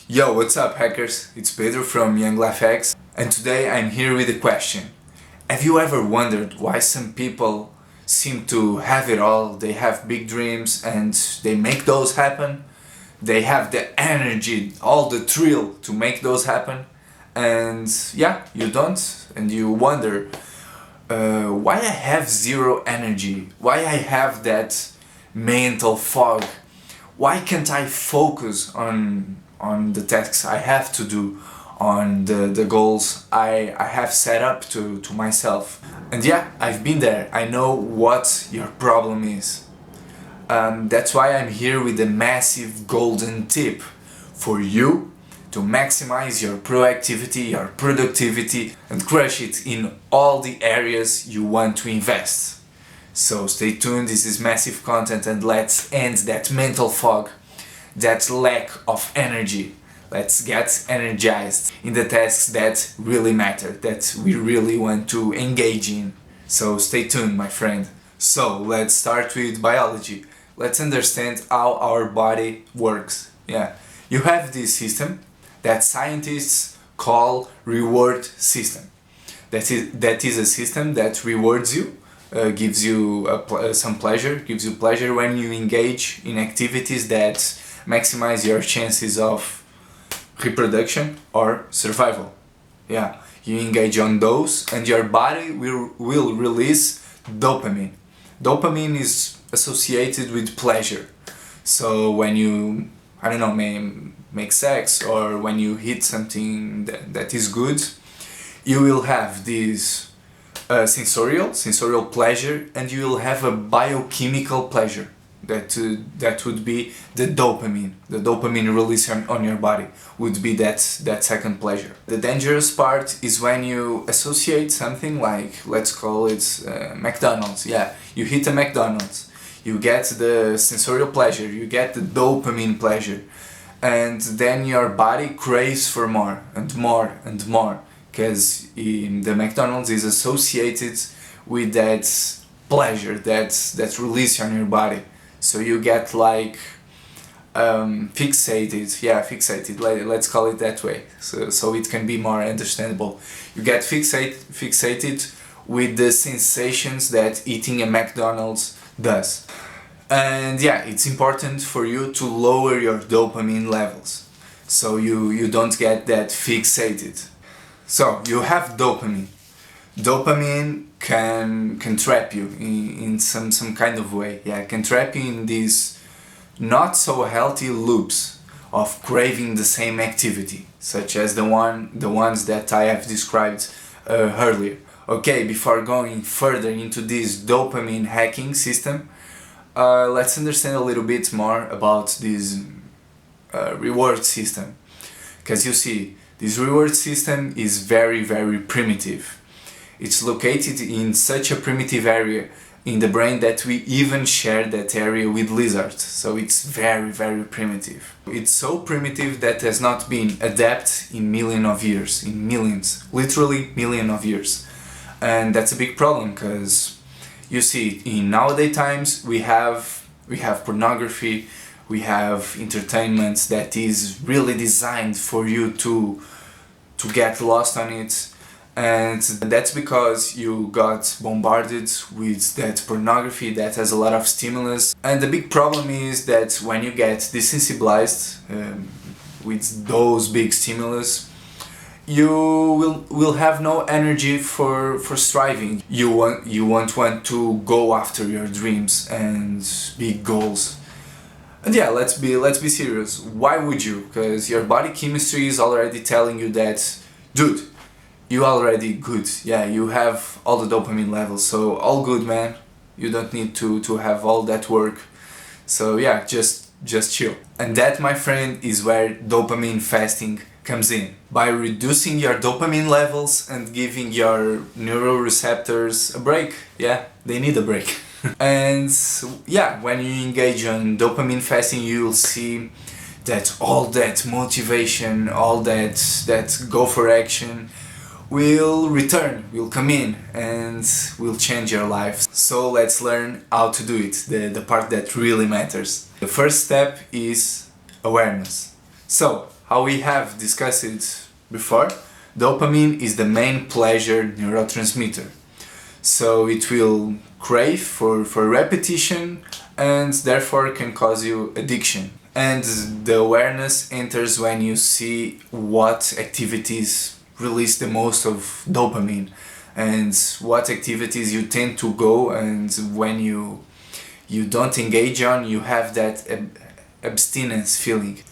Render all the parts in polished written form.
Yo, what's up hackers? It's Pedro from Young Life Hacks, and today I'm here with a question. Have you ever wondered why some people seem to have it all? They have big dreams and they make those happen. They have the energy, all the thrill to make those happen. And yeah, you don't, and you wonder why I have zero energy, why I have that mental fog, why can't I focus on the tasks I have to do, on the goals I have set up to myself. And yeah, I've been there. I know what your problem is. That's why I'm here with a massive golden tip for you to maximize your proactivity, your productivity, and crush it in all the areas you want to invest. So stay tuned, this is massive content, and let's end that mental fog, that lack of energy. Let's get energized in the tasks that really matter, that we really want to engage in. So stay tuned, my friend. So let's start with biology. Let's understand how our body works. Yeah, you have this system that scientists call reward system. That is a system that rewards you, gives you some pleasure, gives you pleasure when you engage in activities that maximize your chances of reproduction or survival. Yeah, you engage on those and your body will release dopamine. Dopamine is associated with pleasure. So when you, I don't know, make sex or when you hit something that is good, you will have this sensorial pleasure, and you will have a biochemical pleasure. That would be the dopamine release on your body would be that second pleasure. The dangerous part is when you associate something like, let's call it McDonald's. Yeah, you hit a McDonald's, you get the sensorial pleasure, you get the dopamine pleasure, and then your body craves for more and more and more, because the McDonald's is associated with that pleasure, that release on your body. So you get like fixated, let's call it that way, so it can be more understandable. You get fixated with the sensations that eating a McDonald's does. And yeah, it's important for you to lower your dopamine levels so you don't get that fixated. So you have dopamine. Dopamine can trap you in some kind of way. Yeah, can trap you in these not so healthy loops of craving the same activity, such as the ones that I have described earlier. Okay, before going further into this dopamine hacking system, let's understand a little bit more about this reward system. Because you see, this reward system is very, very primitive. It's located in such a primitive area in the brain that we even share that area with lizards. So it's very, very primitive. It's so primitive that has not been adapted in millions, literally millions of years. And that's a big problem, because you see, in nowadays times we have pornography, we have entertainment that is really designed for you to get lost on it. And that's because you got bombarded with that pornography that has a lot of stimulus. And the big problem is that when you get desensitized with those big stimulus, you will have no energy for striving. You won't want to go after your dreams and big goals. And yeah, let's be serious. Why would you? Because your body chemistry is already telling you that, dude, you already good. Yeah, you have all the dopamine levels, so all good, man. You don't need to have all that work. So yeah, just chill. And that, my friend, is where dopamine fasting comes in. By reducing your dopamine levels and giving your neuroreceptors a break. Yeah, they need a break. And yeah, when you engage on dopamine fasting, you'll see that all that motivation, all that go for action will return, will come in, and will change your life. So let's learn how to do it, the part that really matters. The first step is awareness. So how we have discussed it before, dopamine is the main pleasure neurotransmitter. So it will crave for repetition and therefore can cause you addiction. And the awareness enters when you see what activities release the most of dopamine and what activities you tend to go, and when you don't engage on, you have that abstinence feeling.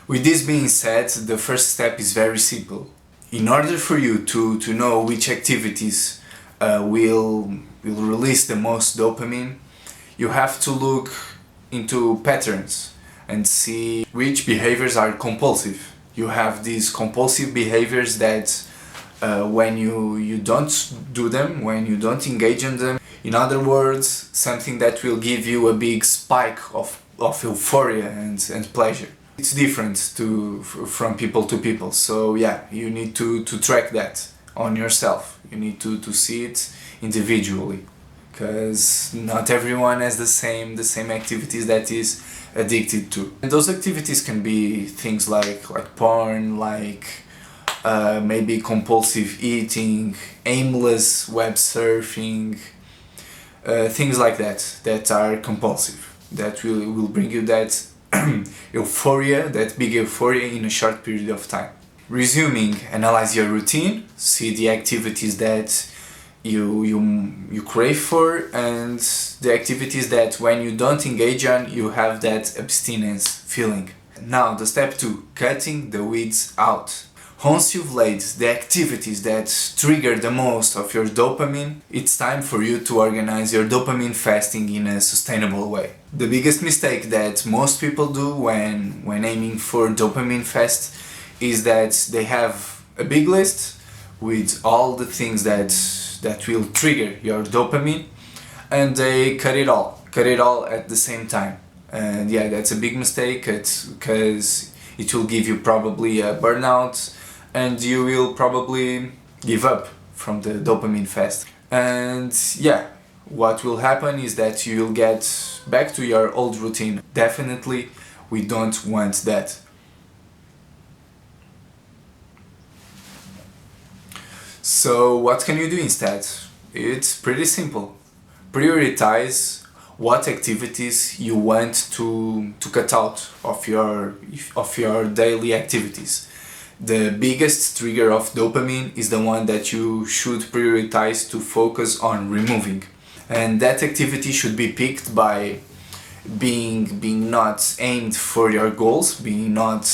With this being said, the first step is very simple. In order for you to know which activities will release the most dopamine, you have to look into patterns and see which behaviors are compulsive. You have these compulsive behaviors that when you don't do them, when you don't engage in them, in other words, something that will give you a big spike of euphoria and pleasure. It's different from people to people, so yeah, you need to track that on yourself. You need to see it individually, because not everyone has the same activities that is addicted to. And those activities can be things like porn, like maybe compulsive eating, aimless web surfing, things like that are compulsive, that will bring you that euphoria, that big euphoria in a short period of time. Resuming, analyze your routine, see the activities that you crave for and the activities that when you don't engage on, you have that abstinence feeling. Now the step 2, cutting the weeds out. Once you've laid the activities that trigger the most of your dopamine, it's time for you to organize your dopamine fasting in a sustainable way. The biggest mistake that most people do when aiming for dopamine fast is that they have a big list with all the things that will trigger your dopamine, and they cut it all at the same time. And yeah, that's a big mistake, because it will give you probably a burnout and you will probably give up from the dopamine fast. And yeah, what will happen is that you will get back to your old routine. Definitely, we don't want that. So what can you do instead? It's pretty simple. Prioritize what activities you want to cut out of your daily activities. The biggest trigger of dopamine is the one that you should prioritize to focus on removing. And that activity should be picked by being not aimed for your goals, being not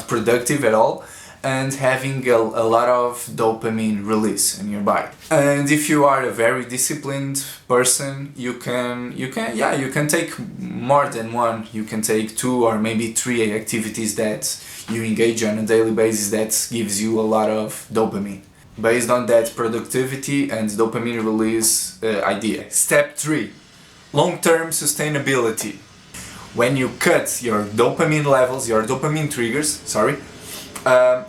productive at all, and having a lot of dopamine release in your body. And if you are a very disciplined person, you can take more than one. You can take 2 or maybe 3 activities that you engage on a daily basis that gives you a lot of dopamine. Based on that productivity and dopamine release idea. Step 3. Long-term sustainability. When you cut your dopamine levels, your dopamine triggers,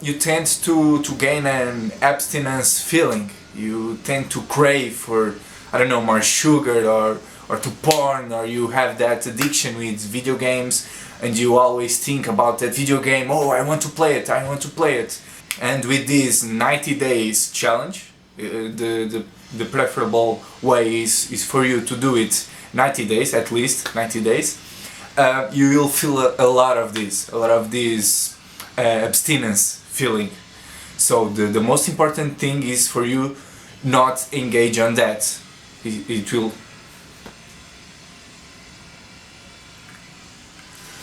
you tend to gain an abstinence feeling. You tend to crave for, more sugar or to porn, or you have that addiction with video games and you always think about that video game, oh, I want to play it. And with this 90 days challenge, the preferable way is for you to do it 90 days, at least 90 days. You will feel a lot of this abstinence feeling. So the most important thing is for you not engage on that. It will.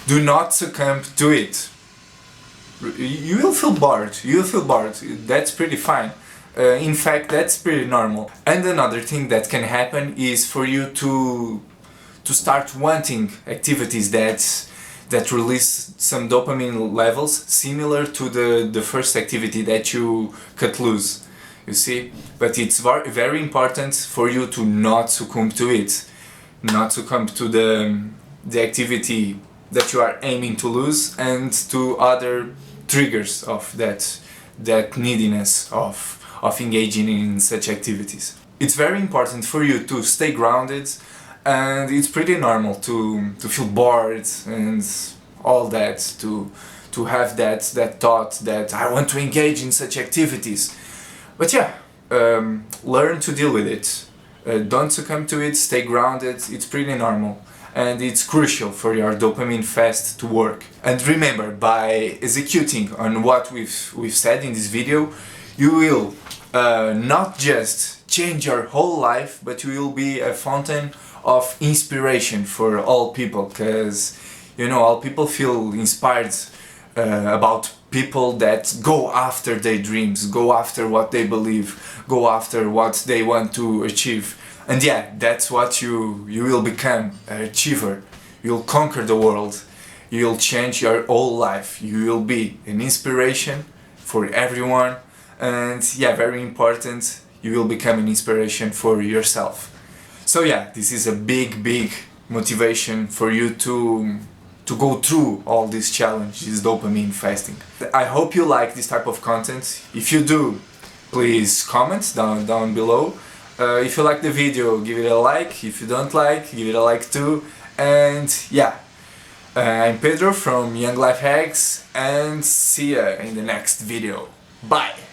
Do not succumb to it. You will feel bored. That's pretty fine. In fact, that's pretty normal. And another thing that can happen is for you to start wanting activities that release some dopamine levels similar to the first activity that you cut loose. You see? But it's very important for you to not succumb to it. Not succumb to the activity that you are aiming to lose, and to other triggers of that neediness of engaging in such activities. It's very important for you to stay grounded, and it's pretty normal to feel bored and all that, to to have that thought that I want to engage in such activities. But yeah, learn to deal with it. Don't succumb to it, stay grounded, it's pretty normal. And it's crucial for your dopamine fast to work. And remember, by executing on what we've said in this video, you will not just change your whole life, but you will be a fountain of inspiration for all people, because you know, all people feel inspired about people that go after their dreams, go after what they believe, go after what they want to achieve. And yeah, that's what you will become, an achiever. You'll conquer the world, you'll change your whole life, you will be an inspiration for everyone, and yeah, very important, you will become an inspiration for yourself. So yeah, this is a big motivation for you to go through all these challenges, dopamine fasting. I hope you like this type of content. If you do, please comment down below. If you like the video, give it a like. If you don't like, give it a like too. And yeah, I'm Pedro from Young Life Hacks, and see ya in the next video. Bye!